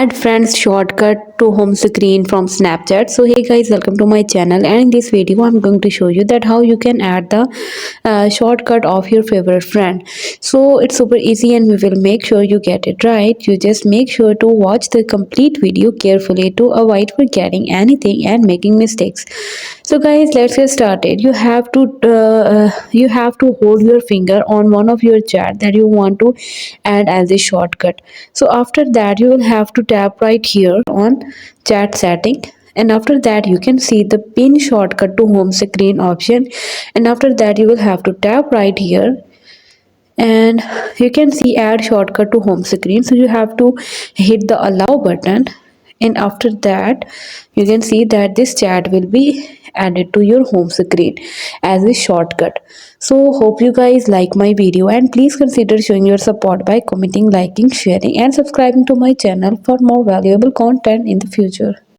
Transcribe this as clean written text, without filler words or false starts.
Add friends shortcut to home screen from Snapchat. So hey guys, welcome to my channel, and in this video I'm going to show you that how you can add the shortcut of your favorite friend. So it's super easy and we will make sure you get it right. You just make sure to watch the complete video carefully to avoid forgetting anything and making mistakes. So guys, let's get started. You have to hold your finger on one of your chat that you want to add as a shortcut. So after that you will have to tap right here on chat setting, and after that you can see the pin shortcut to home screen option, and after that you will have to tap right here and you can see add shortcut to home screen. So you have to hit the allow button, and after that you can see that this chat will be added to your home screen as a shortcut. So hope you guys like my video, and please consider showing your support by commenting, liking, sharing and subscribing to my channel for more valuable content in the future.